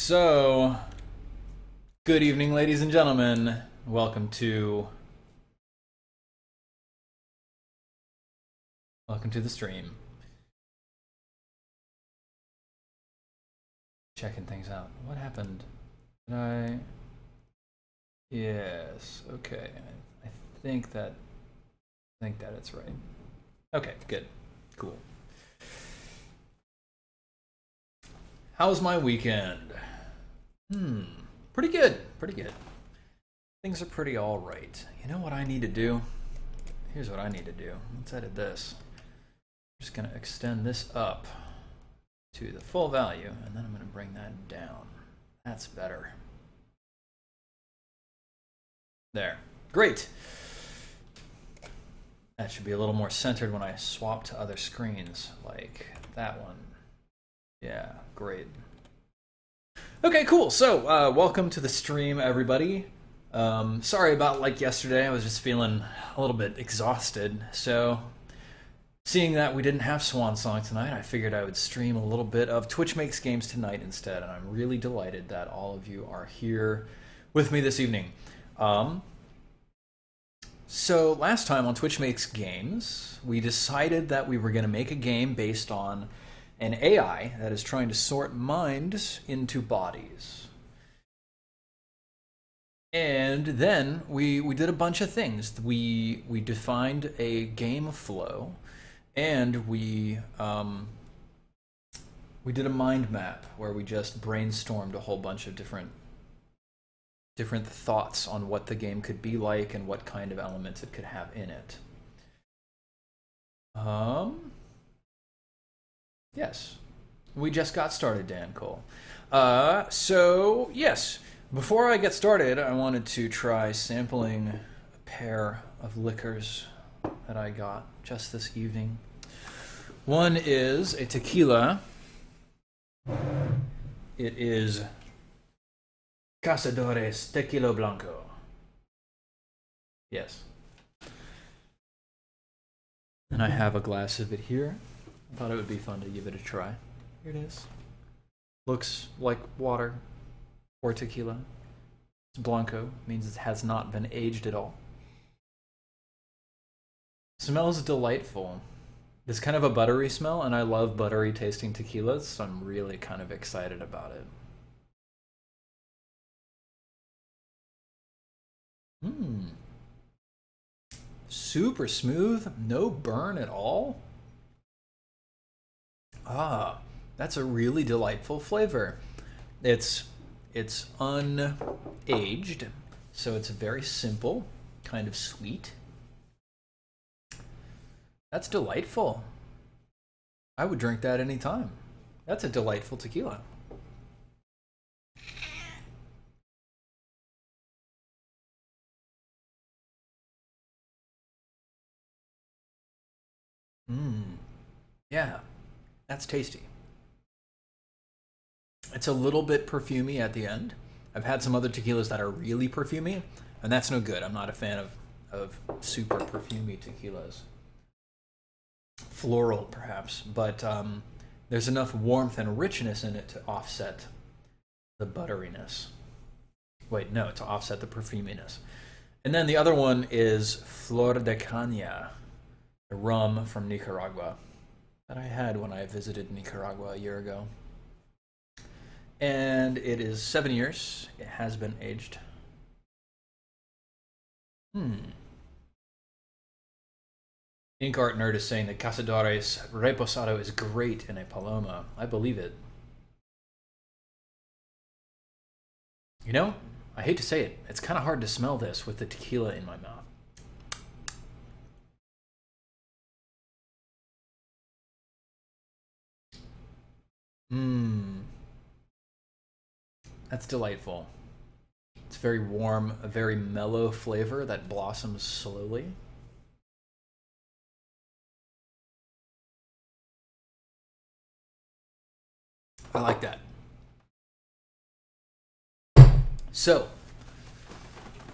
So, good evening, ladies and gentlemen. Welcome to the stream. Checking things out. What happened? Did I? Yes. Okay. I think that it's right. Okay. Good. Cool. How was my weekend? Pretty good. Pretty good. Things are pretty all right. You know what I need to do? Here's what I need to do. Let's edit this. I'm just going to extend this up to the full value, and then I'm going to bring that down. That's better. There. Great. That should be a little more centered when I swap to other screens, like that one. Yeah, great. Okay, cool. So, welcome to the stream, everybody. Sorry about like yesterday. I was just feeling a little bit exhausted. So, seeing that we didn't have Swan Song tonight, I figured I would stream a little bit of Twitch Makes Games tonight instead. And I'm really delighted that all of you are here with me this evening. So, last time on Twitch Makes Games, we decided that we were going to make a game based on an AI that is trying to sort minds into bodies. And then we did a bunch of things. We defined a game flow, and we did a mind map where we just brainstormed a whole bunch of different thoughts on what the game could be like and what kind of elements it could have in it. Yes, we just got started, Dan Cole. So, yes, before I get started, I wanted to try sampling a pair of liquors that I got just this evening. One is a tequila. It is Cazadores Tequila Blanco. Yes. And I have a glass of it here. I thought it would be fun to give it a try. Here it is. Looks like water or tequila. It's Blanco, means it has not been aged at all. Smells delightful. It's kind of a buttery smell, and I love buttery tasting tequilas, so I'm really kind of excited about it. Super smooth, no burn at all. Ah, that's a really delightful flavor. It's unaged, so it's very simple, kind of sweet. That's delightful. I would drink that anytime. That's a delightful tequila. Yeah. That's tasty. It's a little bit perfumey at the end. I've had some other tequilas that are really perfumey, and that's no good. I'm not a fan of super perfumey tequilas. Floral, perhaps, but there's enough warmth and richness in it to offset the butteriness. Wait, no, to offset the perfuminess. And then the other one is Flor de Caña, a rum from Nicaragua that I had when I visited Nicaragua a year ago. And it is 7 years. It has been aged. Ink Art Nerd is saying that Cazadores Reposado is great in a Paloma. I believe it. You know, I hate to say it, it's kind of hard to smell this with the tequila in my mouth. That's delightful. It's very warm, a very mellow flavor that blossoms slowly. I like that. So,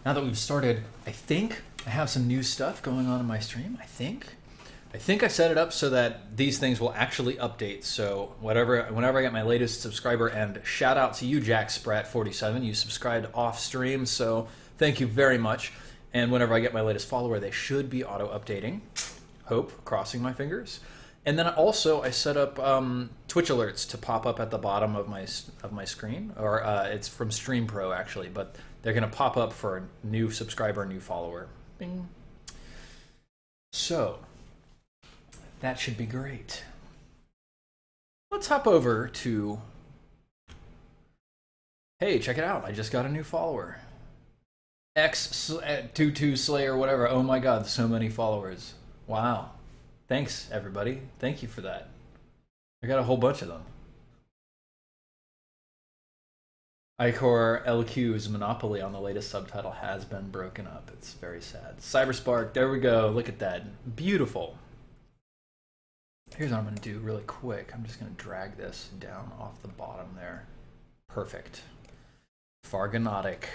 now that we've started, I think I have some new stuff going on in my stream, I think. I think I set it up so that these things will actually update. So whenever I get my latest subscriber, and shout out to you, Jack Sprat 47, you subscribed off stream, so thank you very much. And whenever I get my latest follower, they should be auto updating. Hope, crossing my fingers. And then also I set up Twitch alerts to pop up at the bottom of my screen, or it's from Stream Pro actually, but they're going to pop up for a new subscriber, new follower. Bing. So that should be great. Let's hop over to, hey, check it out. I just got a new follower. X22 Slayer, whatever. Oh my God, so many followers. Wow. Thanks, everybody. Thank you for that. I got a whole bunch of them. Icor LQ's monopoly on the latest subtitle has been broken up. It's very sad. Cyberspark, there we go. Look at that. Beautiful. Here's what I'm going to do really quick. I'm just going to drag this down off the bottom there. Perfect. Fargonatic.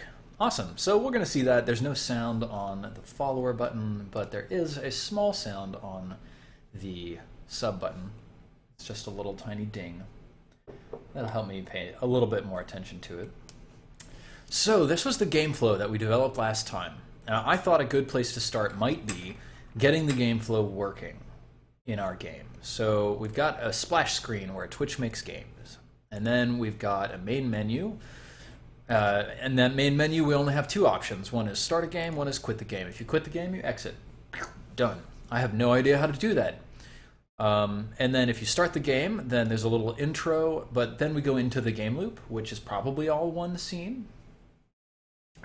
Awesome. So we're going to see that there's no sound on the follower button, but there is a small sound on the sub button. It's just a little tiny ding. That'll help me pay a little bit more attention to it. So this was the game flow that we developed last time. Now, I thought a good place to start might be getting the game flow working in our game. So we've got a splash screen where Twitch makes games. And then we've got a main menu. And that main menu, we only have two options. One is start a game, one is quit the game. If you quit the game, you exit. Done. I have no idea how to do that. And then if you start the game, then there's a little intro, but then we go into the game loop, which is probably all one scene.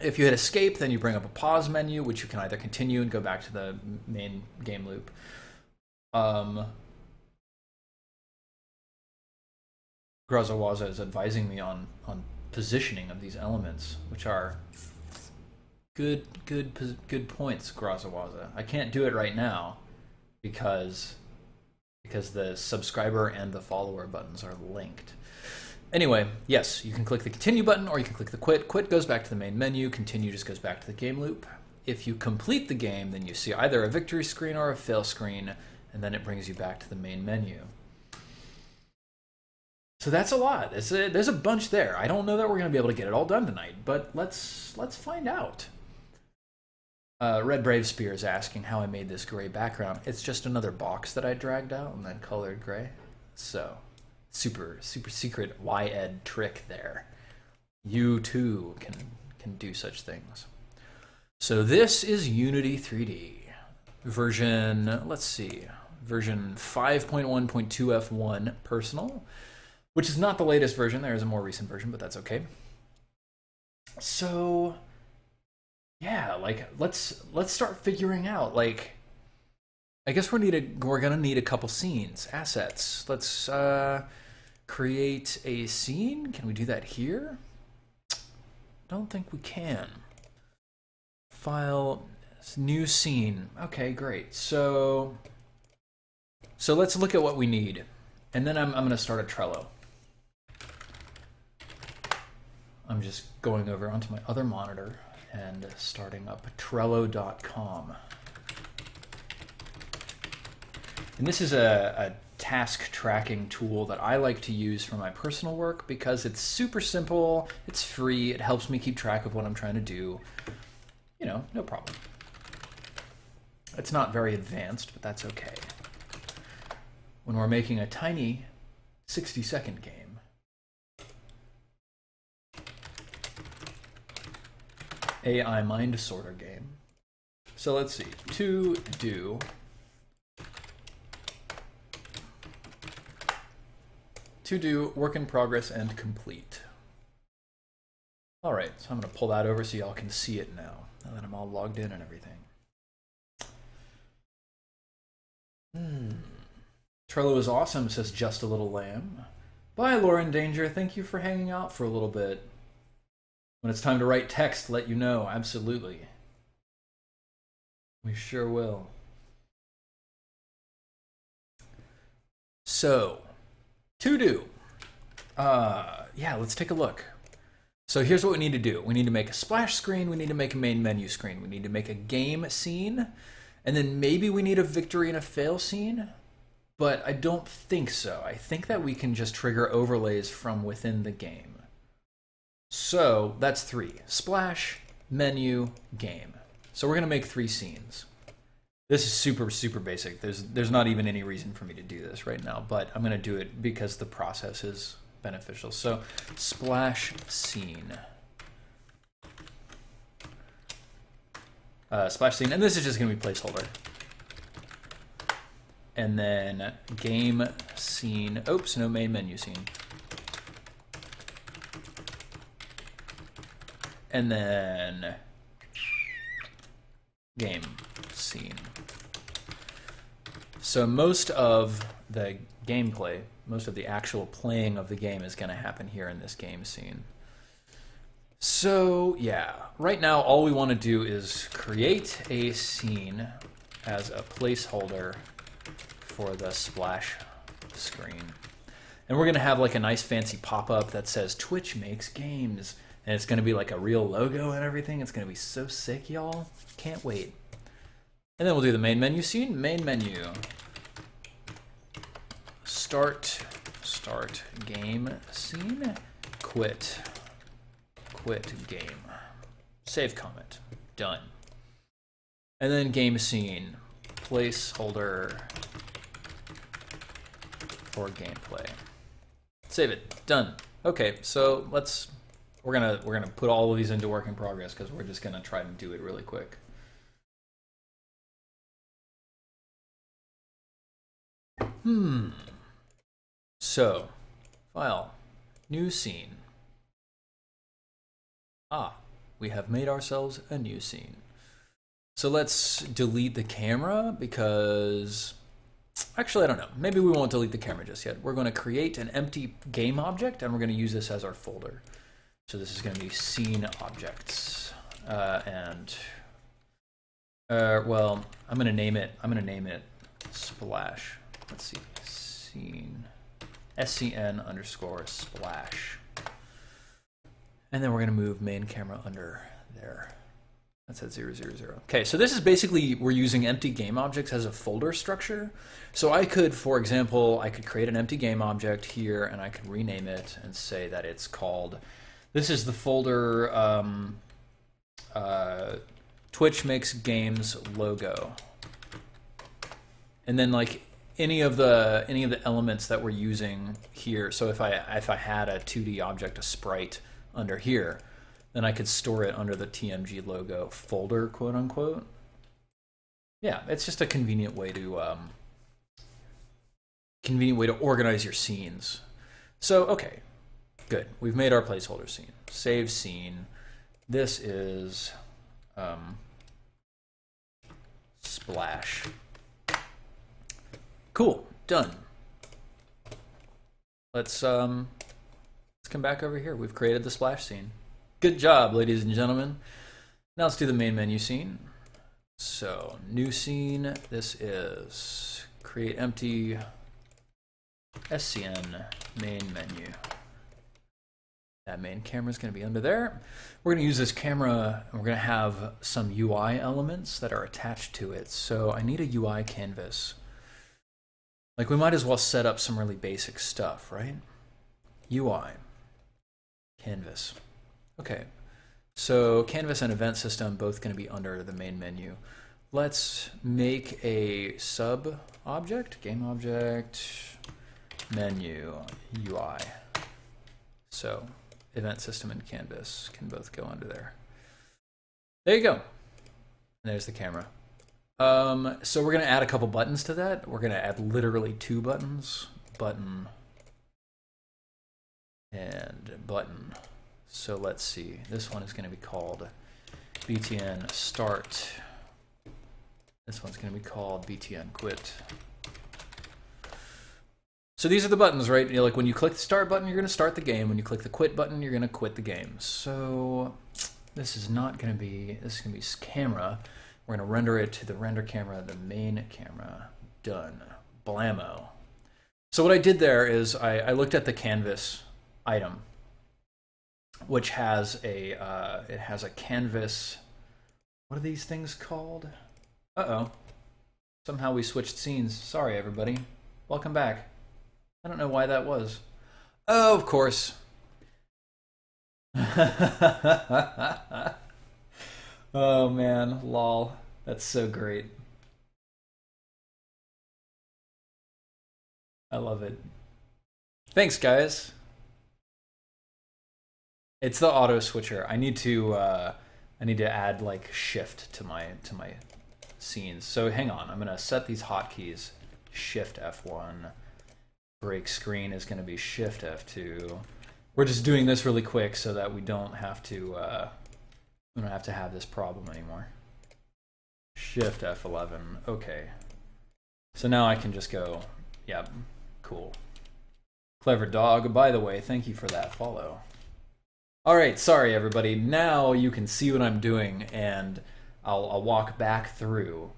If you hit escape, then you bring up a pause menu, which you can either continue and go back to the main game loop. Grazawaza is advising me on positioning of these elements, which are good points, Grazawaza. I can't do it right now because the subscriber and the follower buttons are linked. Anyway, yes, you can click the continue button or you can click the quit. Quit goes back to the main menu, continue just goes back to the game loop. If you complete the game, then you see either a victory screen or a fail screen, and then it brings you back to the main menu. So that's a lot. There's a bunch there. I don't know that we're going to be able to get it all done tonight, but let's find out. Red Brave Spear is asking how I made this gray background. It's just another box that I dragged out and then colored gray. So super secret YED trick there. You too can do such things. So this is Unity 3D version, let's see, version 5.1.2F1 personal, which is not the latest version. There is a more recent version, but that's okay. So yeah, like let's start figuring out, like, I guess we're gonna need a couple scenes, assets. Let's create a scene. Can we do that here? Don't think we can. File, new scene. Okay, great. So let's look at what we need, and then I'm gonna start a Trello. I'm just going over onto my other monitor and starting up Trello.com. And this is a task tracking tool that I like to use for my personal work because it's super simple, it's free, it helps me keep track of what I'm trying to do. You know, no problem. It's not very advanced, but that's okay. When we're making a tiny 60-second game. AI mind sorter game. So let's see, to do work in progress and complete. All right, so I'm gonna pull that over so y'all can see it now that I'm all logged in and everything. Trello is awesome, says Just a Little Lamb. Bye, Lauren Danger, thank you for hanging out for a little bit. When it's time to write text, let you know. Absolutely. We sure will. So, to do. Yeah, let's take a look. So here's what we need to do. We need to make a splash screen. We need to make a main menu screen. We need to make a game scene. And then maybe we need a victory and a fail scene, but I don't think so. I think that we can just trigger overlays from within the game. So that's 3. Splash, menu, game. So we're going to make 3 scenes. This is super, super basic. There's not even any reason for me to do this right now, but I'm going to do it because the process is beneficial. So splash scene. Splash scene, and this is just going to be placeholder. And then game scene. Oops, no main menu scene. And then game scene. So most of the gameplay, most of the actual playing of the game is going to happen here in this game scene. So yeah, right now all we want to do is create a scene as a placeholder for the splash screen. And we're going to have like a nice fancy pop-up that says Twitch makes games. And it's going to be like a real logo and everything. It's going to be so sick, y'all. Can't wait. And then we'll do the main menu scene. Main menu. Start game scene. Quit game. Save comment. Done. And then game scene. Placeholder for gameplay. Save it. Done. Okay, so we're gonna put all of these into work in progress because we're just gonna try to do it really quick. So, file, new scene. We have made ourselves a new scene. So let's delete the camera because, actually I don't know, maybe we won't delete the camera just yet. We're going to create an empty game object and we're going to use this as our folder. So this is going to be scene objects, well, I'm going to name it splash. Let's see, scene, scn underscore splash, and then we're going to move main camera under there. That's at 0, 0, 0. Okay, so this is basically we're using empty game objects as a folder structure. So I could, for example, I could create an empty game object here, and I could rename it and say that it's called. This is the folder Twitch makes games logo, and then like any of the elements that we're using here. So if I had a 2D object, a sprite under here, then I could store it under the TMG logo folder, quote unquote. Yeah, it's just a convenient way to organize your scenes. So okay. Good. We've made our placeholder scene. Save scene. This is splash. Cool. Done. Let's come back over here. We've created the splash scene. Good job, ladies and gentlemen. Now let's do the main menu scene. So new scene. This is create empty scn main menu. That main camera is going to be under there. We're going to use this camera and we're going to have some UI elements that are attached to it. So I need a UI canvas. Like we might as well set up some really basic stuff, right? UI canvas. Okay. So canvas and event system both going to be under the main menu. Let's make a sub object, game object, menu, UI. So event system and canvas can both go under there. There you go. And there's the camera. So we're going to add a couple buttons to that. We're going to add literally 2 buttons. Button and button. So let's see. This one is going to be called BTN start. This one's going to be called BTN quit. So these are the buttons, right? You know, like when you click the start button, you're going to start the game. When you click the quit button, you're going to quit the game. So this is not going to be, this is going to be camera. We're going to render it to the render camera, the main camera. Done. Blammo. So what I did there is I looked at the canvas item, which has a, it has a canvas, what are these things called? Uh-oh. Somehow we switched scenes. Sorry, everybody. Welcome back. I don't know why that was. Oh, of course. Oh, man. Lol. That's so great. I love it. Thanks, guys. It's the auto switcher. I need to add like shift to my scenes. So hang on, I'm gonna set these hotkeys. Shift F1. Break screen is gonna be Shift F2. We're just doing this really quick so that we don't have to have this problem anymore. Shift F11. Okay. So now I can just go. Yep. Cool. Clever dog. By the way, thank you for that follow. All right, sorry everybody. Now you can see what I'm doing, and I'll walk back through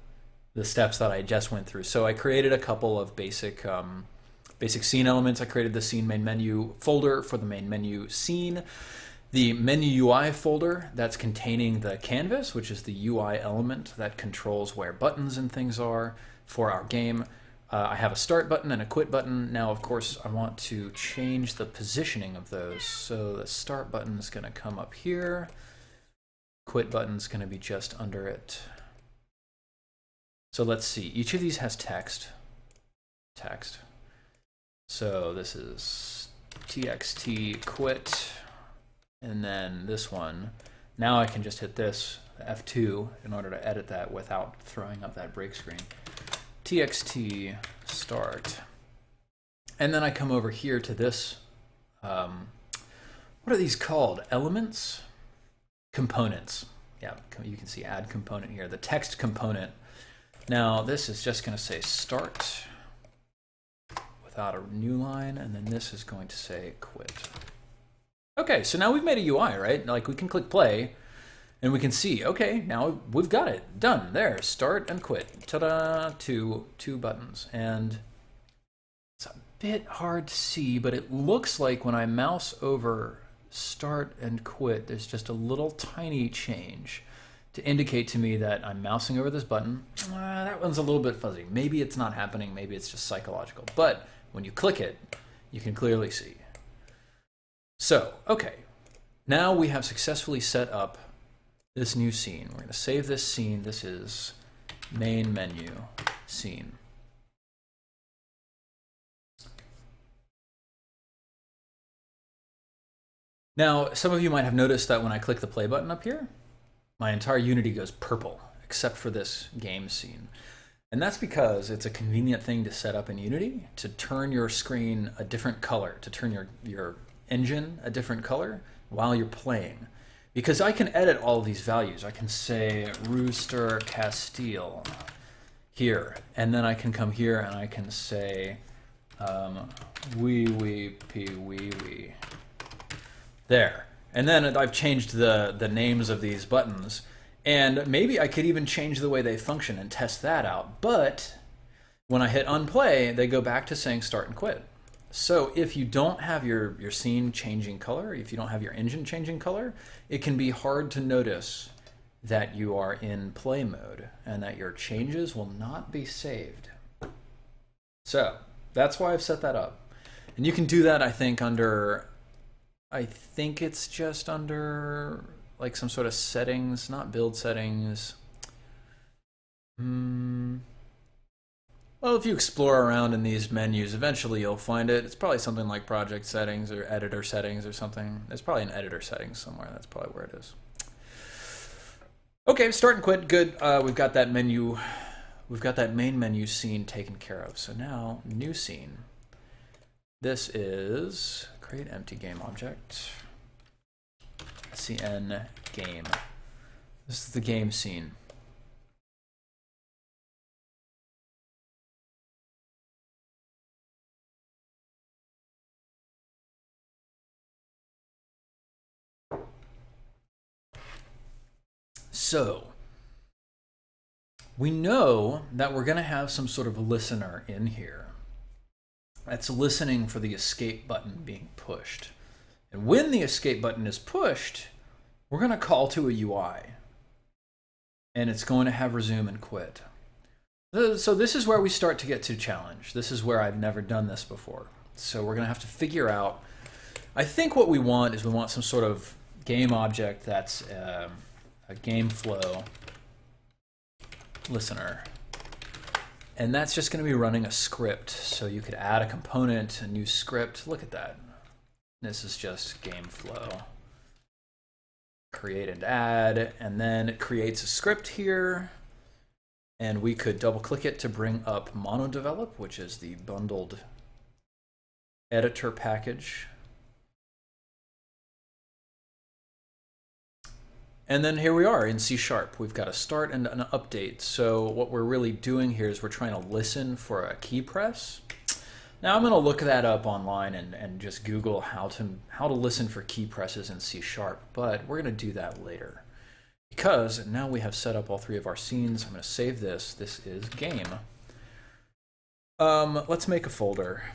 the steps that I just went through. So I created a couple of basic scene elements. I created the scene main menu folder for the main menu scene. The menu UI folder that's containing the canvas, which is the UI element that controls where buttons and things are for our game. I have a start button and a quit button. Now, of course, I want to change the positioning of those. So the start button is going to come up here. Quit button is going to be just under it. So let's see. Each of these has text. Text. So this is txt quit. And then this one. Now I can just hit this, F2, in order to edit that without throwing up that break screen. txt start, and then I come over here to this, what are these called? Elements? Components. Yeah, you can see add component here, the text component. Now this is just going to say start without a new line, and then this is going to say quit. Okay, so now we've made a UI, right? Like we can click play, and we can see, okay, now we've got it. Done. There, start and quit. Ta-da, two buttons. And it's a bit hard to see, but it looks like when I mouse over start and quit, there's just a little tiny change to indicate to me that I'm mousing over this button. That one's a little bit fuzzy. Maybe it's not happening, maybe it's just psychological. But when you click it, you can clearly see. So, okay, now we have successfully set up this new scene. We're going to save this scene. This is main menu scene. Now, some of you might have noticed that when I click the play button up here, my entire Unity goes purple, except for this game scene. And that's because it's a convenient thing to set up in Unity to turn your screen a different color, to turn your engine a different color while you're playing. Because I can edit all of these values. I can say Rooster Castile here, and then I can come here and I can say wee wee pee wee wee. There. And then I've changed the names of these buttons, and maybe I could even change the way they function and test that out. But when I hit unplay, they go back to saying start and quit. So if you don't have your scene changing color, if you don't have your engine changing color, it can be hard to notice that you are in play mode and that your changes will not be saved. So that's why I've set that up. And you can do that, I think, under, I think it's just under like some sort of settings, not build settings. Well, if you explore around in these menus, eventually you'll find it. It's probably something like project settings or editor settings or something. There's probably an editor settings somewhere. That's probably where it is. Okay, start and quit. Good. We've got that menu. We've got that main menu scene taken care of. So now, new scene. This is create empty game object. CN game. This is the game scene. So, we know that we're going to have some sort of listener in here that's listening for the escape button being pushed. And when the escape button is pushed, we're going to call to a UI. And it's going to have resume and quit. So this is where we start to get to challenge. This is where I've never done this before. So we're gonna have to figure out, I think what we want is we want some sort of game object that's a game flow listener. And that's just gonna be running a script. So you could add a component, a new script. Look at that. This is just game flow. Create and add, and then it creates a script here. And we could double click it to bring up MonoDevelop, which is the bundled editor package. And then here we are in C#. We've got a start and an update. So what we're really doing here is we're trying to listen for a key press. Now I'm going to look that up online and just Google how to listen for key presses in C#, but we're going to do that later. Because now we have set up all three of our scenes. I'm going to save this. This is game. Let's make a folder.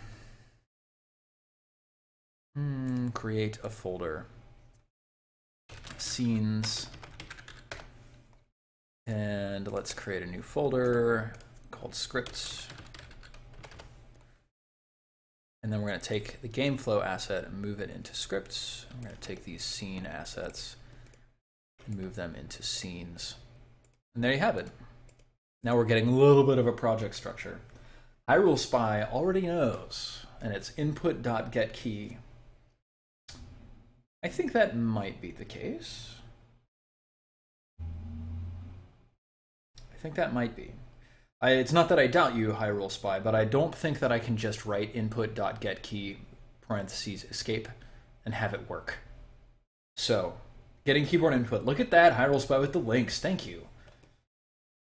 Create a folder. Scenes. And let's create a new folder called scripts. And then we're going to take the game flow asset and move it into scripts. I'm going to take these scene assets and move them into scenes. And there you have it. Now we're getting a little bit of a project structure. Hyrule Spy already knows, and it's input.getKey. I think that might be the case. I think that might be. It's not that I doubt you, Hyrule Spy, but I don't think that I can just write input.getKey parentheses escape and have it work. So, getting keyboard input. Look at that, Hyrule Spy with the links. Thank you.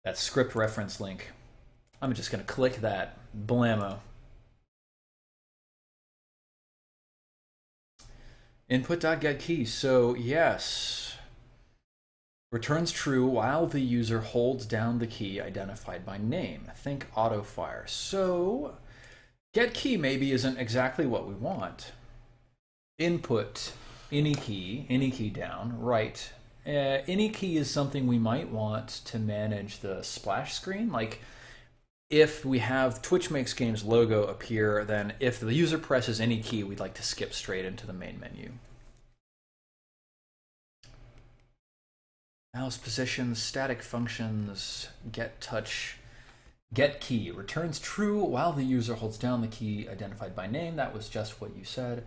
That script reference link. I'm just going to click that. Blammo. Input.getKey. So, yes. Returns true while the user holds down the key identified by name. Think autofire. So, getKey maybe isn't exactly what we want. Input any key down, right. Any key is something we might want to manage the splash screen. Like, if we have Twitch Makes Games logo appear, then if the user presses any key, we'd like to skip straight into the main menu. Mouse positions, static functions, get touch, get key. Returns true while the user holds down the key identified by name. That was just what you said.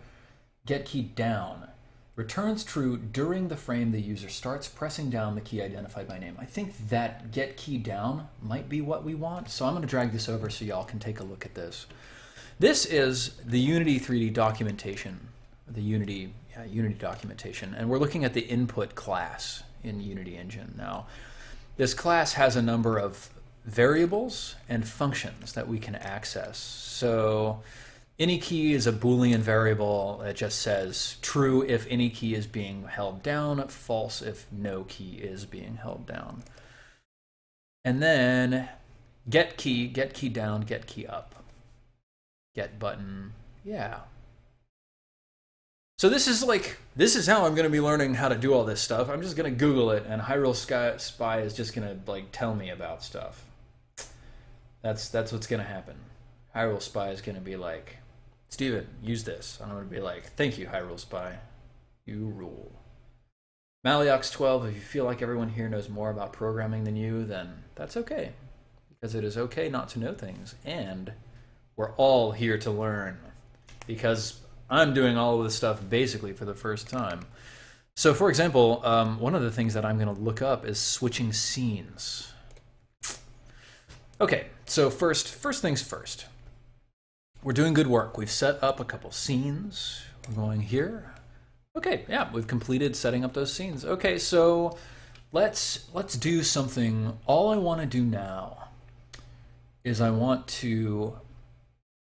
Get key down. Returns true during the frame the user starts pressing down the key identified by name. I think that get key down might be what we want. So I'm going to drag this over so y'all can take a look at this. This is the Unity 3D documentation, the Unity documentation, and we're looking at the input class in Unity Engine. Now, this class has a number of variables and functions that we can access. So any key is a Boolean variable that just says true if any key is being held down, false if no key is being held down. And then get key down, get key up. Get button, yeah. So this is how I'm going to be learning how to do all this stuff. I'm just going to Google it, and Hyrule Spy is just going to tell me about stuff. That's what's going to happen. Hyrule Spy is going to be like, Steven, use this. And I'm going to be like, thank you, Hyrule Spy. You rule. Maliox12, if you feel like everyone here knows more about programming than you, then that's okay. Because it is okay not to know things. And we're all here to learn. Because I'm doing all of this stuff basically for the first time. So for example, one of the things that I'm going to look up is switching scenes. Okay, so first things first. We're doing good work. We've set up a couple scenes. We're going here. Okay, yeah, we've completed setting up those scenes. Okay, so let's do something. All I want to do now is I want to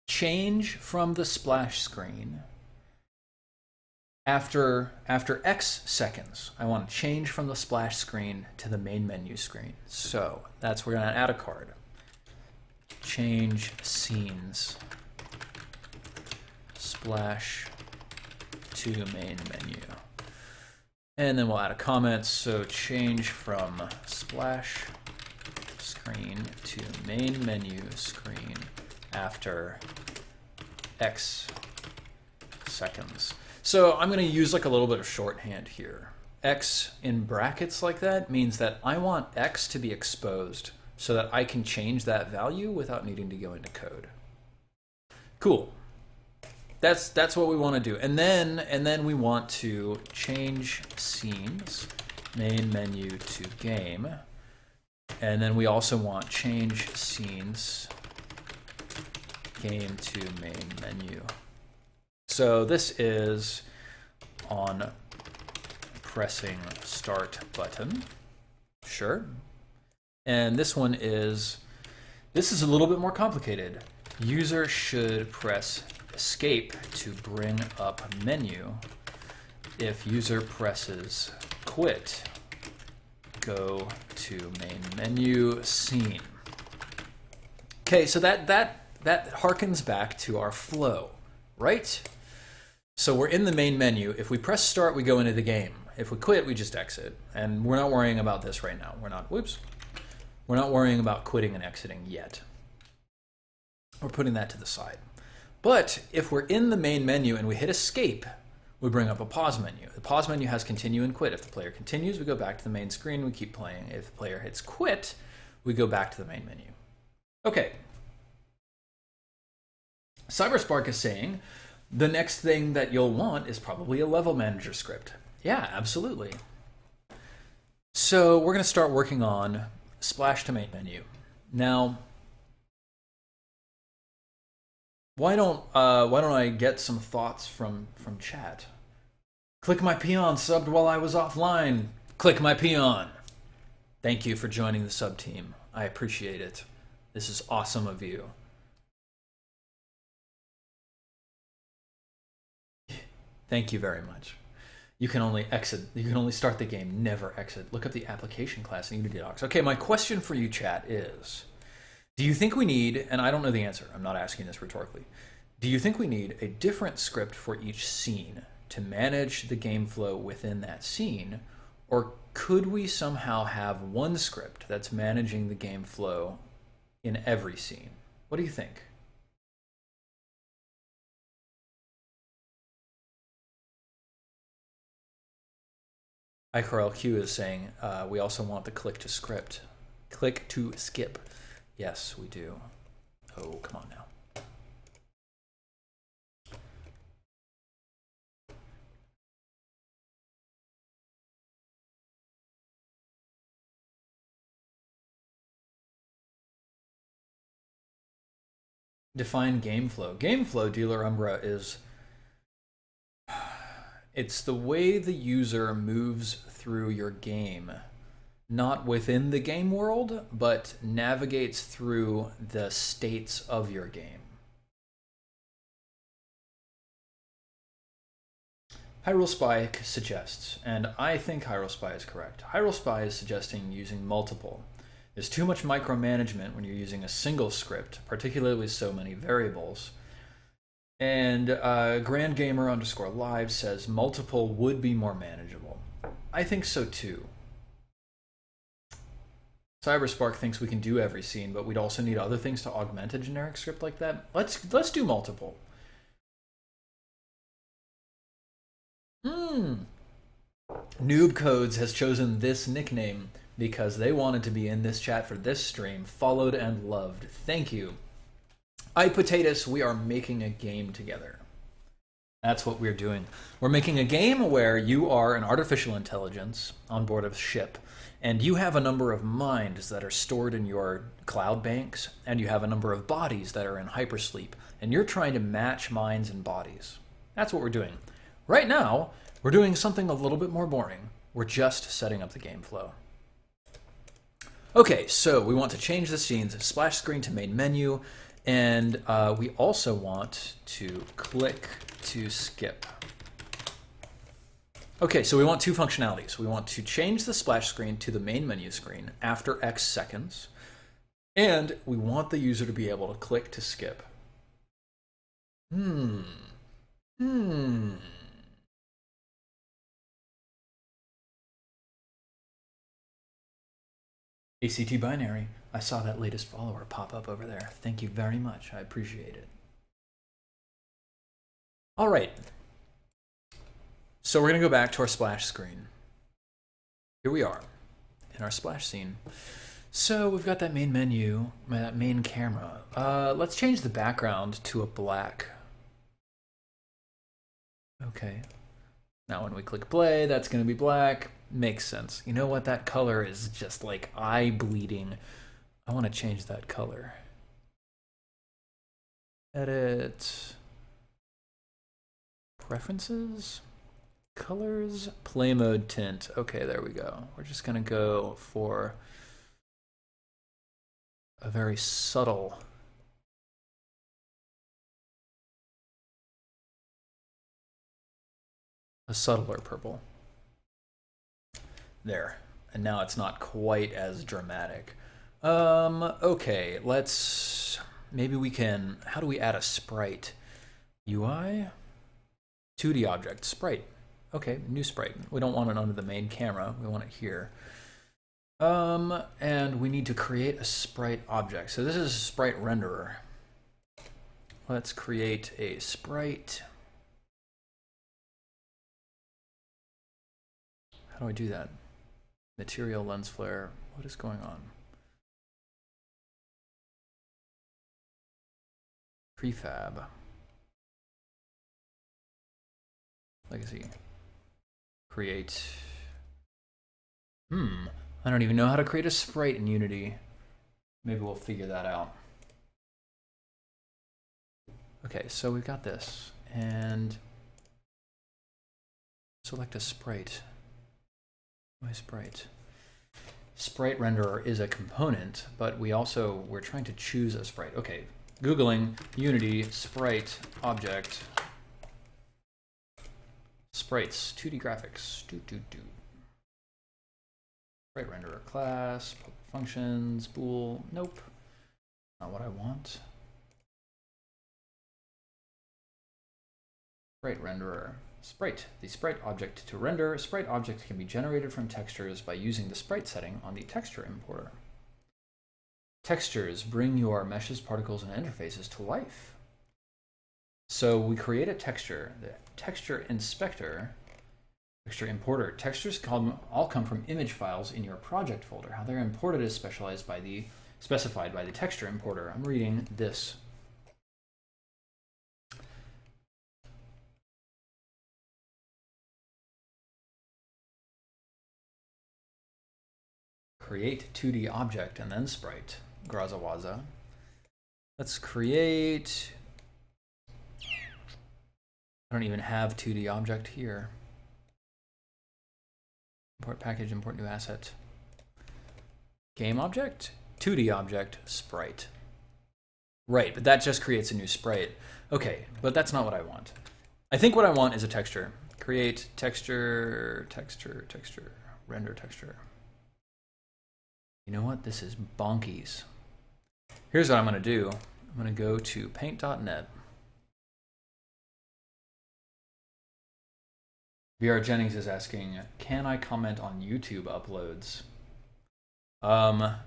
change from the splash screen after X seconds. I want to change from the splash screen to the main menu screen. So we're going to add a card. Change scenes. Splash to main menu. And then we'll add a comment. So change from splash screen to main menu screen after X seconds. So I'm going to use like a little bit of shorthand here. X in brackets like that means that I want X to be exposed so that I can change that value without needing to go into code. Cool. That's what we want to do. And then we want to change scenes, main menu to game. And then we also want change scenes, game to main menu. So this is on pressing start button. Sure. And this one is, this is a little bit more complicated. User should press escape to bring up menu. If user presses quit, go to main menu scene. Okay, so that harkens back to our flow, right? So we're in the main menu. If we press start, we go into the game. If we quit, we just exit. And we're not worrying about this right now. We're not worrying about quitting and exiting yet. We're putting that to the side. But if we're in the main menu and we hit escape, we bring up a pause menu. The pause menu has continue and quit. If the player continues, we go back to the main screen, we keep playing. If the player hits quit, we go back to the main menu. Okay. Cyberspark is saying the next thing that you'll want is probably a level manager script. Yeah, absolutely. So we're going to start working on splash to main menu. Now, why don't I get some thoughts from chat? Click my peon subbed while I was offline. Click my peon. Thank you for joining the sub team. I appreciate it. This is awesome of you. Thank you very much. You can only exit. You can only start the game, never exit. Look up the application class in Unity docs. Okay, my question for you, chat, is: do you think we need, and I don't know the answer, I'm not asking this rhetorically, do you think we need a different script for each scene to manage the game flow within that scene, or could we somehow have one script that's managing the game flow in every scene? What do you think? ICRLQ is saying we also want the click to script. Click to skip. Yes, we do. Oh, come on now. Define game flow. Game flow, Dealer Umbra, is it's the way the user moves through your game, not within the game world, but navigates through the states of your game. Hyrule Spy suggests, and I think Hyrule Spy is correct. Hyrule Spy is suggesting using multiple. There's too much micromanagement when you're using a single script, particularly with so many variables. And GrandGamer_Live says multiple would be more manageable. I think so too. Cyberspark thinks we can do every scene, but we'd also need other things to augment a generic script like that. Let's do multiple. Noob Codes has chosen this nickname because they wanted to be in this chat for this stream, followed and loved. Thank you. iPotatoes, we are making a game together. That's what we're doing. We're making a game where you are an artificial intelligence on board a ship, and you have a number of minds that are stored in your cloud banks, and you have a number of bodies that are in hypersleep, and you're trying to match minds and bodies. That's what we're doing. Right now, we're doing something a little bit more boring. We're just setting up the game flow. Okay, so we want to change the scenes, splash screen to main menu, and we also want to click to skip. Okay, so we want two functionalities. We want to change the splash screen to the main menu screen after X seconds, and we want the user to be able to click to skip. ACT binary. I saw that latest follower pop up over there. Thank you very much. I appreciate it. All right. So we're going to go back to our splash screen. Here we are in our splash scene. So we've got that main menu, that main camera. Let's change the background to a black. Okay. Now when we click play, that's going to be black. Makes sense. You know what? That color is just like eye bleeding. I want to change that color. Edit. Preferences. Colors. Play mode tint. Okay, there we go. We're just going to go for a very subtle. A subtler purple. There. And now it's not quite as dramatic. Okay, maybe we can, how do we add a sprite? UI? 2D object, sprite. Okay, new sprite. We don't want it under the main camera, we want it here. And we need to create a sprite object. So this is a sprite renderer. Let's create a sprite. How do I do that? Material, lens flare, what is going on? Prefab. Legacy. Create. I don't even know how to create a sprite in Unity. Maybe we'll figure that out. Okay, so we've got this. And select a sprite. My sprite. Sprite renderer is a component, but we're trying to choose a sprite. Okay, Googling Unity sprite object. Sprites, 2D graphics. Sprite renderer class, functions, bool. Nope, not what I want. Sprite renderer. Sprite, the sprite object to render. Sprite object can be generated from textures by using the sprite setting on the texture importer. Textures bring your meshes, particles, and interfaces to life. So we create a texture, the texture inspector, texture importer. Textures all come from image files in your project folder. How they're imported is specified by the texture importer. I'm reading this. Create 2D object and then sprite. Grazawaza. Let's create. I don't even have 2D object here. Import package, import new asset. Game object, 2D object, sprite. Right, but that just creates a new sprite. Okay, but that's not what I want. I think what I want is a texture. Create texture, render texture. You know what? This is bonkies. Here's what I'm going to do. I'm going to go to paint.net. VR Jennings is asking, can I comment on YouTube uploads? I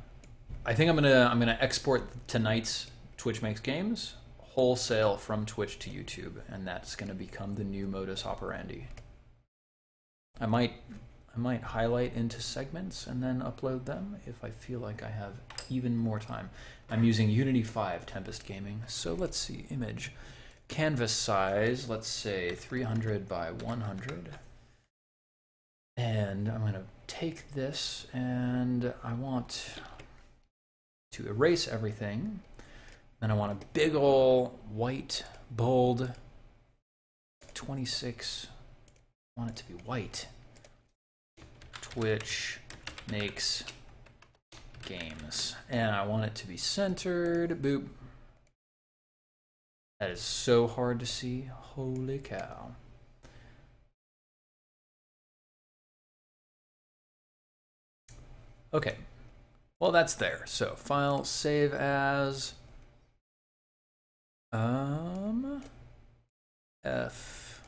think I'm gonna export tonight's Twitch Makes Games wholesale from Twitch to YouTube, and that's gonna become the new modus operandi. I might highlight into segments and then upload them if I feel like I have even more time. I'm using Unity 5 Tempest Gaming, so let's see, image. Canvas size, let's say 300 by 100. And I'm gonna take this and I want to erase everything. Then I want a big ol' white, bold, 26, I want it to be white. Twitch Makes Games. And I want it to be centered, boop. That is so hard to see, holy cow. Okay, well that's there. So file, save as, F.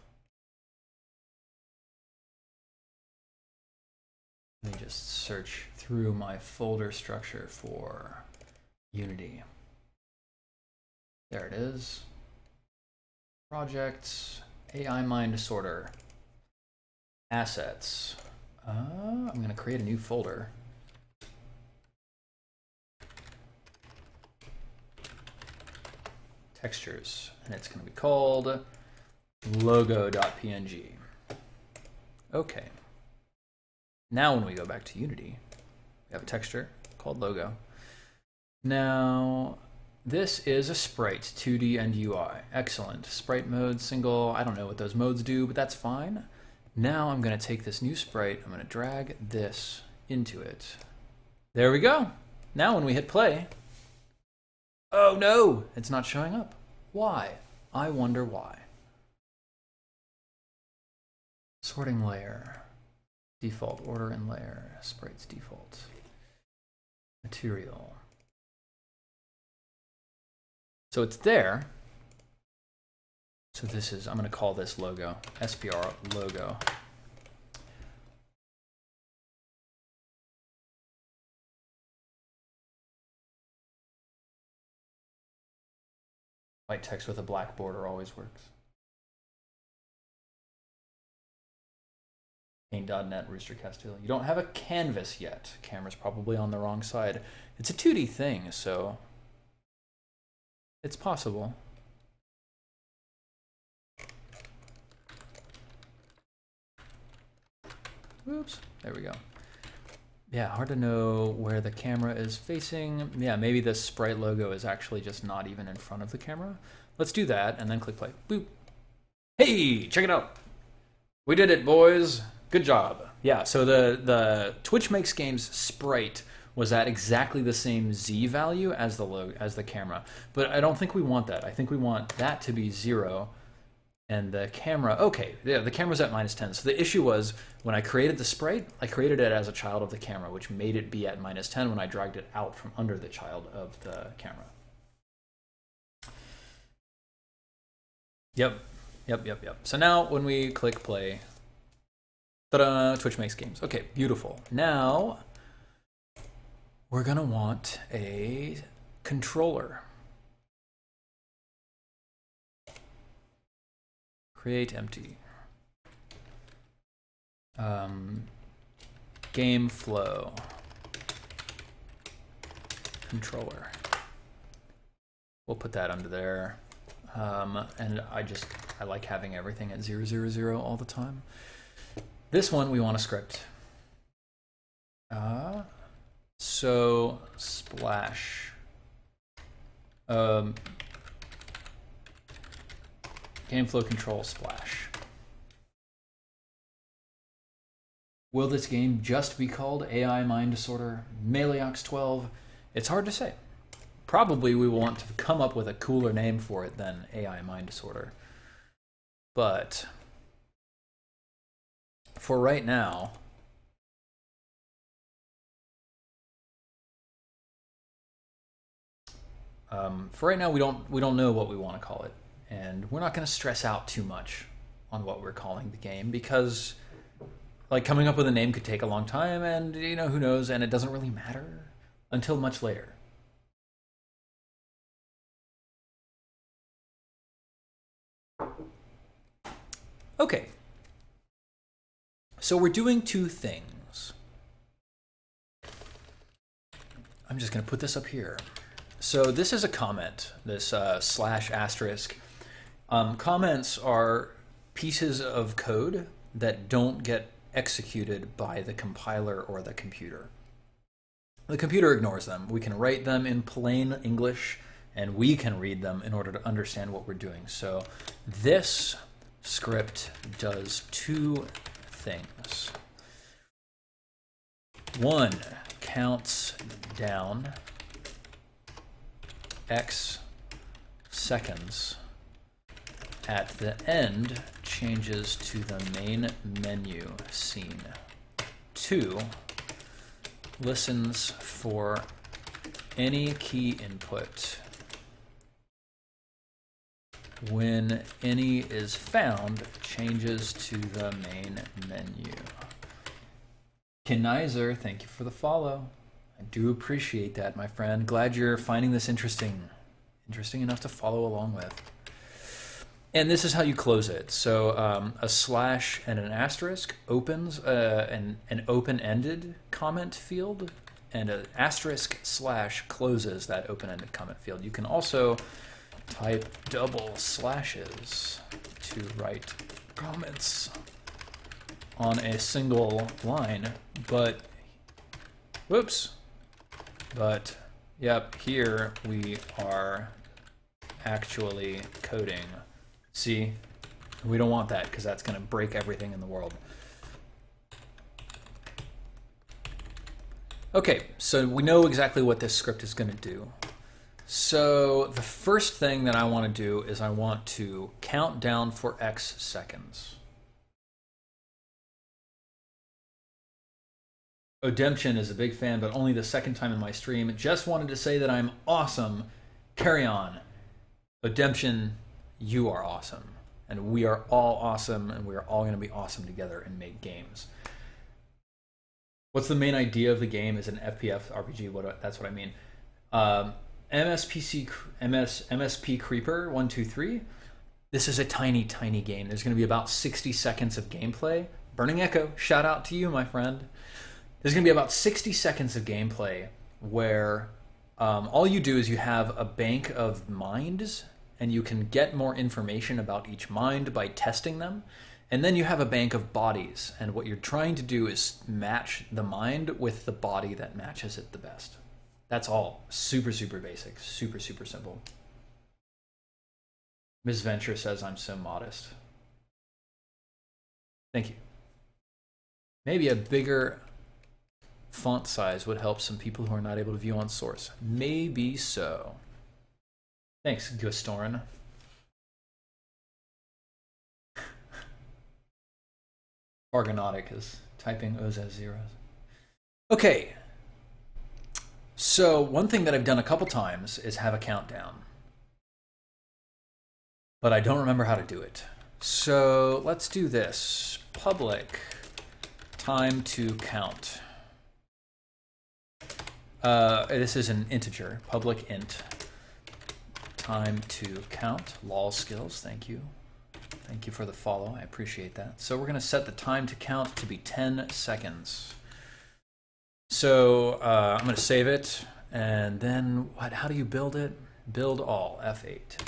Let me just search through my folder structure for Unity. There it is. Projects, AI mind disorder, assets. I'm going to create a new folder. Textures, and it's going to be called logo.png. Okay. Now when we go back to Unity, we have a texture called logo. Now, this is a sprite, 2D and UI. Excellent. Sprite mode, single, I don't know what those modes do, but that's fine. Now I'm going to take this new sprite, I'm going to drag this into it. There we go. Now when we hit play, oh no, it's not showing up. Why? I wonder why. Sorting layer, default order and layer, sprites default, material. So it's there. So this is, I'm going to call this logo, SPR logo. White text with a black border always works. Paint.net, Rooster Castile. You don't have a canvas yet. Camera's probably on the wrong side. It's a 2D thing, so it's possible. Oops, there we go. Yeah, hard to know where the camera is facing. Yeah, maybe the sprite logo is actually just not even in front of the camera. Let's do that and then click play. Boop. Hey, check it out. We did it, boys. Good job. Yeah, so the Twitch Makes Games sprite was at exactly the same Z value as the logo, as the camera. But I don't think we want that. I think we want that to be 0 and the camera, okay, yeah, the camera's at -10. So the issue was when I created the sprite, I created it as a child of the camera, which made it be at -10 when I dragged it out from under the child of the camera. Yep. So now when we click play, ta-da, Twitch Makes Games. Okay, beautiful. Now we're gonna want a controller. Create empty. Game flow. Controller. We'll put that under there. And I like having everything at 000 all the time. This one we want a script. So splash. Game flow control splash. Will this game just be called AI Mind Disorder Meleox 12? It's hard to say. Probably we want to come up with a cooler name for it than AI Mind Disorder. But for right now, we don't know what we want to call it. And we're not going to stress out too much on what we're calling the game because like coming up with a name could take a long time and you know, who knows, and it doesn't really matter until much later. Okay. So we're doing two things. I'm just going to put this up here. So this is a comment, this /*. Comments are pieces of code that don't get executed by the compiler or the computer. The computer ignores them. We can write them in plain English and we can read them in order to understand what we're doing. So this script does two things. One, counts down X seconds. At the end, changes to the main menu scene. 2, listens for any key input. When any is found, changes to the main menu. Kenizer, thank you for the follow. I do appreciate that, my friend. Glad you're finding this interesting. Interesting enough to follow along with. And this is how you close it. So a slash and an asterisk opens an open-ended comment field, and an asterisk slash closes that open-ended comment field. You can also type double slashes to write comments on a single line, but whoops. But yep, here we are actually coding. See, we don't want that because that's going to break everything in the world. Okay, so we know exactly what this script is going to do. So the first thing that I want to do is I want to count down for X seconds. Odemption is a big fan, but only the second time in my stream. Just wanted to say that I'm awesome. Carry on. Odemption, you are awesome. And we are all awesome, and we are all going to be awesome together and make games. What's the main idea of the game is an FPS RPG. That's what I mean. MSP Creeper 123. This is a tiny, tiny game. There's going to be about 60 seconds of gameplay. Burning Echo, shout out to you, my friend. There's going to be about 60 seconds of gameplay where all you do is you have a bank of minds, and you can get more information about each mind by testing them. And then you have a bank of bodies, and what you're trying to do is match the mind with the body that matches it the best. That's all. Super, super basic. Super, super simple. Ms. Venture says I'm so modest. Thank you. Maybe a bigger font size would help some people who are not able to view on source. Maybe so. Thanks, Gustorin. Argonautic is typing O's as zeros. Okay. So one thing that I've done a couple times is have a countdown. But I don't remember how to do it. So let's do this. Public time to count. This is an integer. Public int. Time to count. Lol skills, thank you. Thank you for the follow, I appreciate that. So we're gonna set the time to count to be 10 seconds. So I'm gonna save it, and then what? How do you build it? Build all, F8.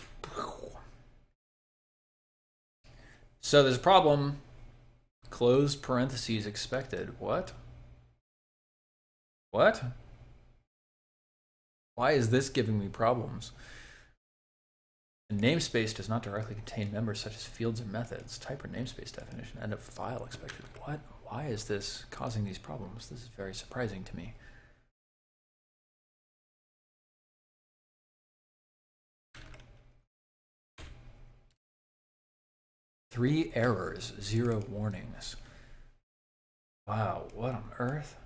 So there's a problem. Close parentheses expected. What? What? Why is this giving me problems? A namespace does not directly contain members such as fields and methods. Type or namespace definition. End of file expected. What? Why is this causing these problems? This is very surprising to me. Three errors, 0 warnings. Wow, what on earth?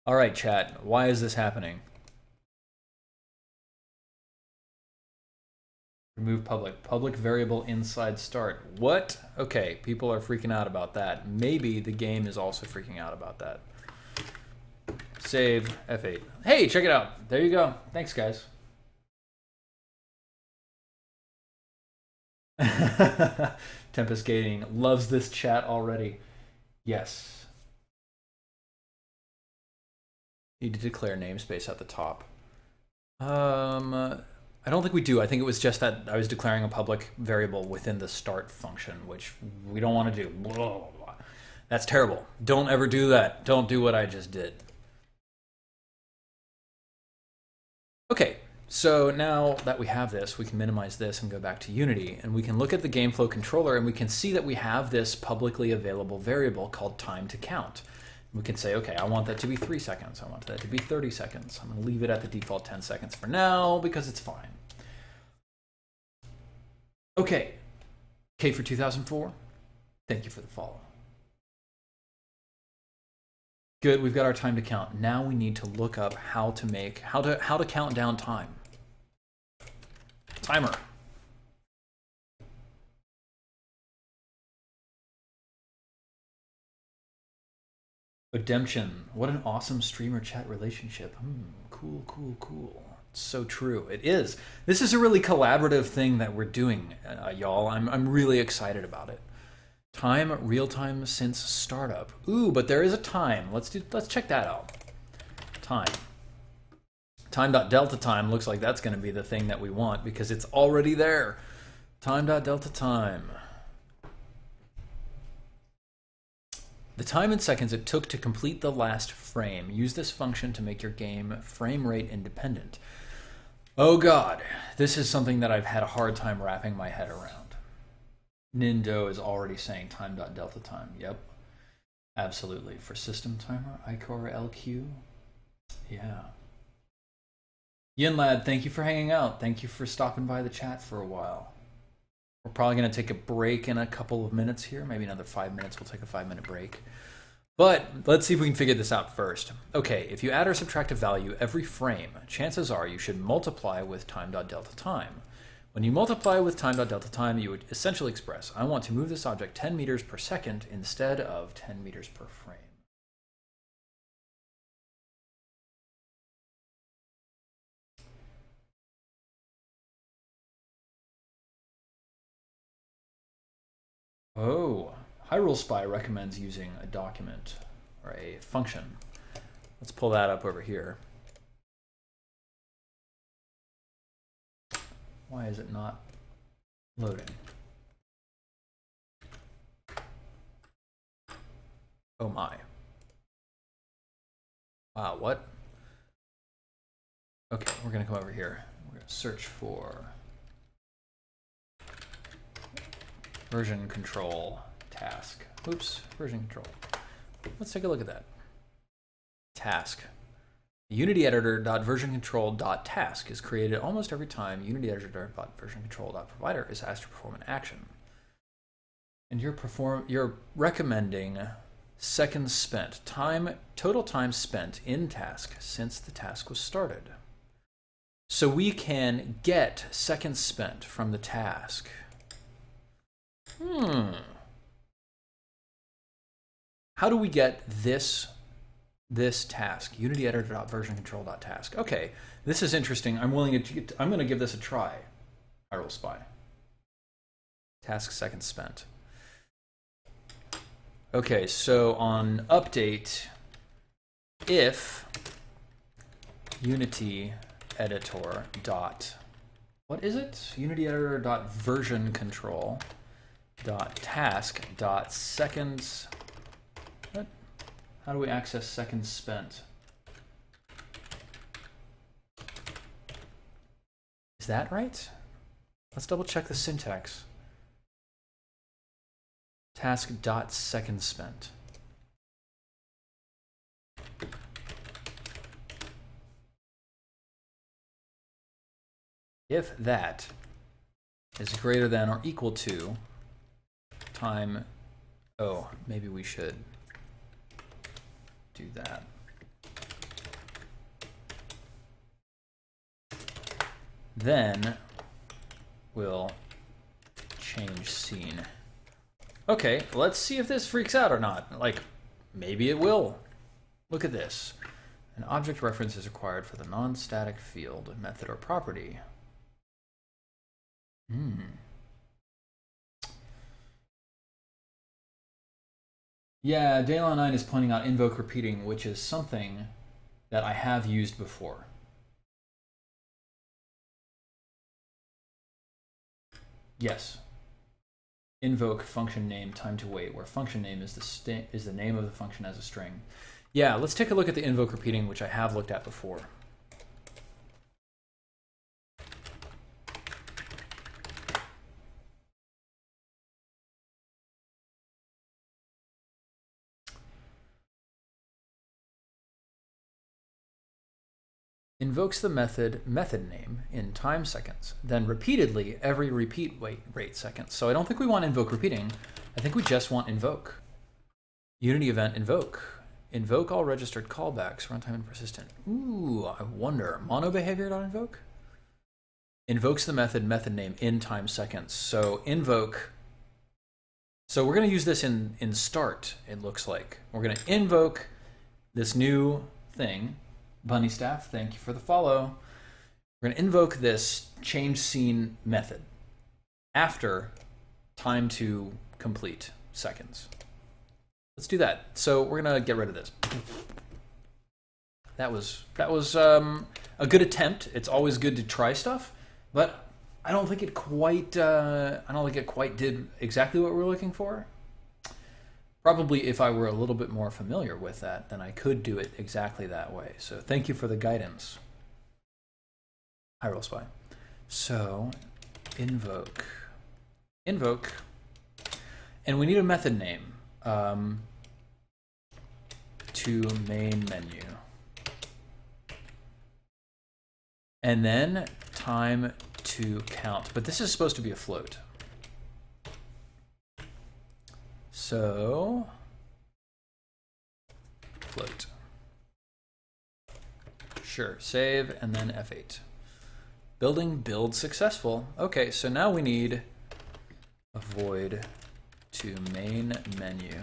All right, chat, why is this happening? Remove public variable inside start. What? Okay, people are freaking out about that. Maybe the game is also freaking out about that. Save, F8. Hey, check it out. There you go. Thanks, guys. Tempest Gating loves this chat already. Yes. Need to declare namespace at the top. I don't think we do. I think it was just that I was declaring a public variable within the start function, which we don't want to do. Blah, blah, blah. That's terrible. Don't ever do that. Don't do what I just did. Okay, so now that we have this, we can minimize this and go back to Unity, and we can look at the GameFlow controller, and we can see that we have this publicly available variable called time to count. We can say, okay, I want that to be 3 seconds. I want that to be 30 seconds. I'm going to leave it at the default 10 seconds for now because it's fine. Okay, K for 2004. Thank you for the follow. Good, we've got our time to count. Now we need to look up how to count down time. Timer. Redemption. What an awesome streamer chat relationship. Cool, cool, cool. It's so true. It is. This is a really collaborative thing that we're doing, y'all. I'm really excited about it. Time, real time since startup. Ooh, but there is a time. Let's check that out. Time. Time.delta time looks like that's going to be the thing that we want because it's already there. Time.delta time. The time in seconds it took to complete the last frame. Use this function to make your game frame rate independent. Oh god, this is something that I've had a hard time wrapping my head around. Nindo is already saying time.delta time. Yep, absolutely. For system timer, iCore LQ. Yeah. Yinlad, thank you for hanging out. Thank you for stopping by the chat for a while. We're probably going to take a break in a couple of minutes here. Maybe another 5 minutes. We'll take a 5-minute break. But let's see if we can figure this out first. Okay, if you add or subtract a value every frame, chances are you should multiply with time.delta time. When you multiply with time.delta time, you would essentially express, I want to move this object 10 meters per second instead of 10 meters per frame. Oh, Hyrule Spy recommends using a document or a function. Let's pull that up over here. Why is it not loading? Oh my. Wow, what? Okay, we're gonna come over here. We're gonna search for version control task. Oops, version control. Let's take a look at that. Task. Unity editor.versioncontrol.task is created almost every time Unity editor.versioncontrol.provider is asked to perform an action. And you're recommending seconds spent, total time spent in task since the task was started. So we can get seconds spent from the task. How do we get this task? Unity editor.versioncontrol.task. Okay, this is interesting. I'm going to give this a try. Hyrule Spy. Task seconds spent. Okay, so on update, if Unity editor dot, what is it? Unity editor dot version control dot task dot seconds. What? How do we access seconds spent? Is that right? Let's double check the syntax. Task dot seconds spent. If that is greater than or equal to time, oh, maybe we should do that. Then we'll change scene. Okay, let's see if this freaks out or not. Like, maybe it will. Look at this. An object reference is required for the non-static field, method, or property. Yeah, Daylon 9 is pointing out invoke repeating, which is something that I have used before. Yes. Invoke function name time to wait, where function name is the name of the function as a string. Yeah, let's take a look at the invoke repeating, which I have looked at before. Invokes the method name in time seconds, then repeatedly every repeat rate seconds. So I don't think we want invoke repeating. I think we just want invoke. Unity event invoke. Invoke all registered callbacks, runtime and persistent. Ooh, I wonder. Mono behavior.invoke? Invokes the method name in time seconds. So invoke. So we're going to use this in start, it looks like. We're going to invoke this new thing, Bunny Staff, thank you for the follow. We're going to invoke this change scene method after time to complete seconds. Let's do that. So we're going to get rid of this. That was a good attempt. It's always good to try stuff, but I don't think it quite did exactly what we're looking for. Probably if I were a little bit more familiar with that, then I could do it exactly that way. So thank you for the guidance. Hi, Roll Spy. So invoke, and we need a method name to main menu. And then time to count, but this is supposed to be a float. So, float. Sure, save, and then F8. Building build successful. Okay, so now we need a void to main menu.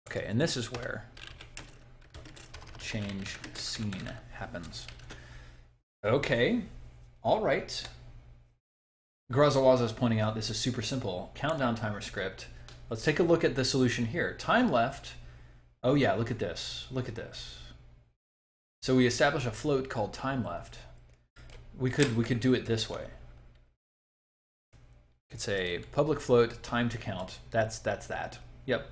Okay, and this is where change scene happens. Okay, all right. Grazawaza is pointing out this is super simple. Countdown timer script. Let's take a look at the solution here. Time left. Oh yeah, look at this. Look at this. So we establish a float called time left. We could do it this way. We could say public float time to count. That's that. Yep.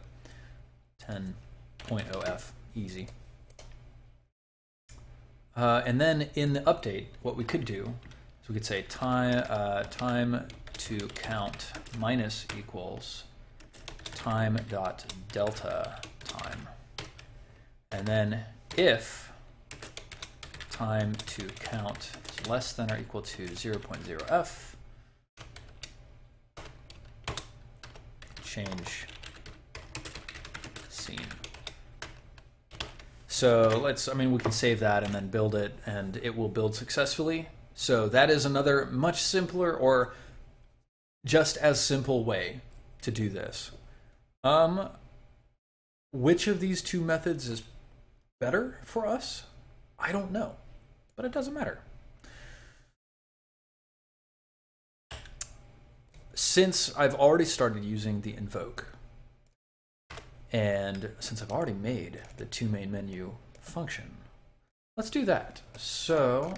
10.0f. Easy. And then in the update, what we could do is we could say time to count minus equals time dot delta time. And then if time to count is less than or equal to 0.0f, change scene. So we can save that and then build it, and it will build successfully. So that is another much simpler or just as simple way to do this. Which of these two methods is better for us? I don't know, but it doesn't matter. Since I've already started using the invoke, and since I've already made the to main menu function, let's do that. So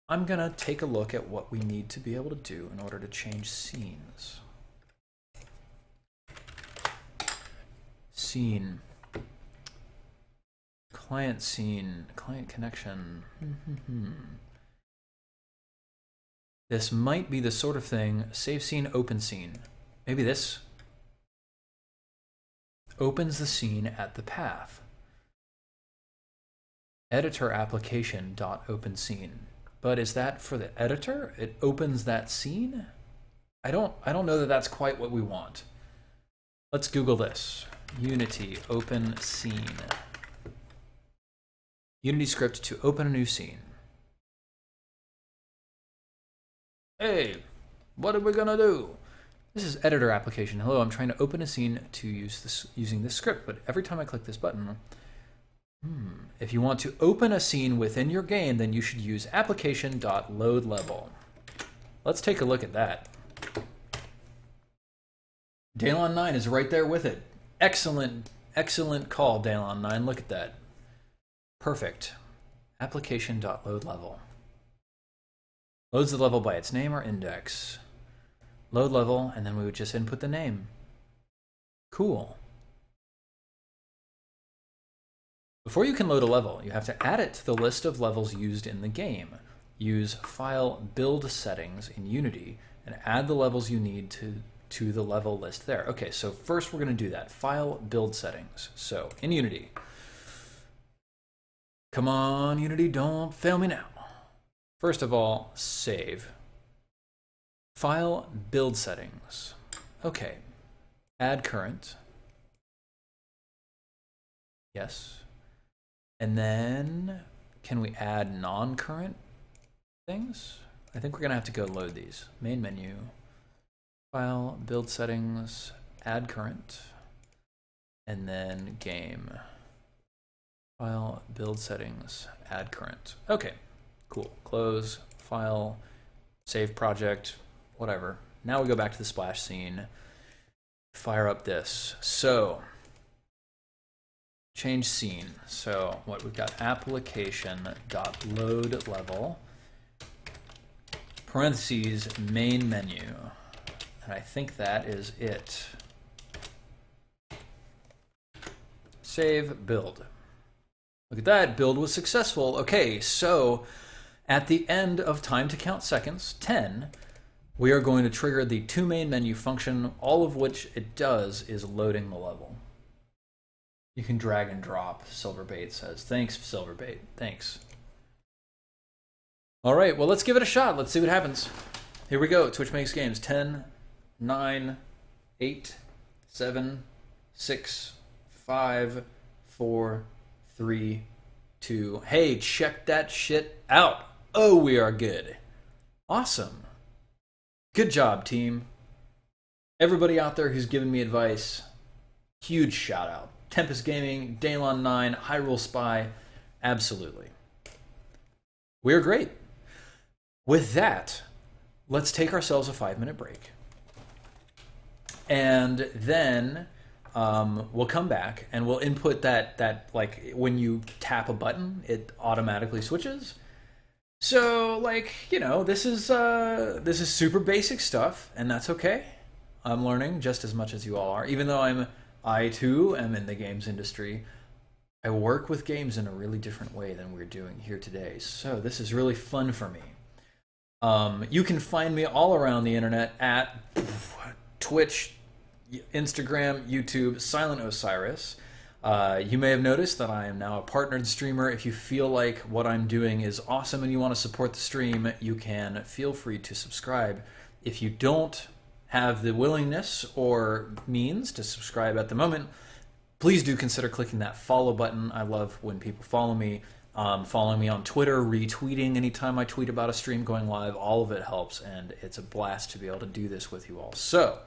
I'm gonna take a look at what we need to be able to do in order to change scenes. Scene, client scene, client connection. This might be the sort of thing, save scene, open scene. Maybe this opens the scene at the path. Editor application dot open scene. But is that for the editor? It opens that scene? I don't know that that's quite what we want. Let's Google this. Unity open scene. Unity script to open a new scene. Hey, what are we gonna do? This is editor application. Hello, I'm trying to open a scene to use this using this script, but every time I click this button, if you want to open a scene within your game, then you should use application.loadLevel. Let's take a look at that. Daylon9 is right there with it. Excellent call, Daylon9. Look at that. Perfect. Application.loadLevel. Loads the level by its name or index. Load level, and then we would just input the name. Cool. Before you can load a level, you have to add it to the list of levels used in the game. Use File Build Settings in Unity and add the levels you need to the level list there. Okay, so first we're going to do that. File Build Settings. So in Unity. Come on, Unity, don't fail me now. First of all, save. File Build Settings. Okay. Add current. Yes. And then, can we add non-current things? I think we're going to have to go load these. Main menu. File, Build Settings, Add Current. and then game. File, build settings, add current. Okay, cool. Close, file, save project, whatever. Now we go back to the splash scene. Fire up this. So, change scene. So what we've got, application.load level, parentheses, main menu. And I think that is it. Save, build. Look at that, build was successful. Okay, so at the end of time to count seconds, 10, we are going to trigger the toMainMenu function, all of which it does is loading the level. You can drag and drop, Silverbait says. Thanks, Silverbait, thanks. All right, well, let's give it a shot. Let's see what happens. Here we go, Twitch Makes Games. 10, 9, 8, 7, 6, 5, 4, 3, 2. Hey, check that shit out. Oh, we are good. Awesome. Good job, team. Everybody out there who's given me advice, huge shout out. Tempest Gaming, Daylon9, Hyrule Spy, absolutely. We're great. With that, let's take ourselves a 5-minute break. And then we'll come back and we'll input that like when you tap a button, it automatically switches. So like, you know, this is super basic stuff, and that's okay. I'm learning just as much as you all are, even though I too am in the games industry. I work with games in a really different way than we're doing here today. So this is really fun for me. You can find me all around the internet at Twitch, Instagram, YouTube, Silent Osiris. You may have noticed that I am now a partnered streamer. If you feel like what I'm doing is awesome and you want to support the stream, you can feel free to subscribe. If you don't have the willingness or means to subscribe at the moment, please do consider clicking that follow button. I love when people follow me. Following me on Twitter, retweeting anytime I tweet about a stream going live, all of it helps, and it's a blast to be able to do this with you all. So,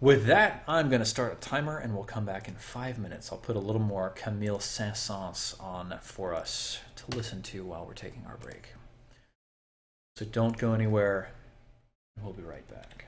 with that, I'm going to start a timer, and we'll come back in 5 minutes. I'll put a little more Camille Saint-Saëns on for us to listen to while we're taking our break. So don't go anywhere. We'll be right back.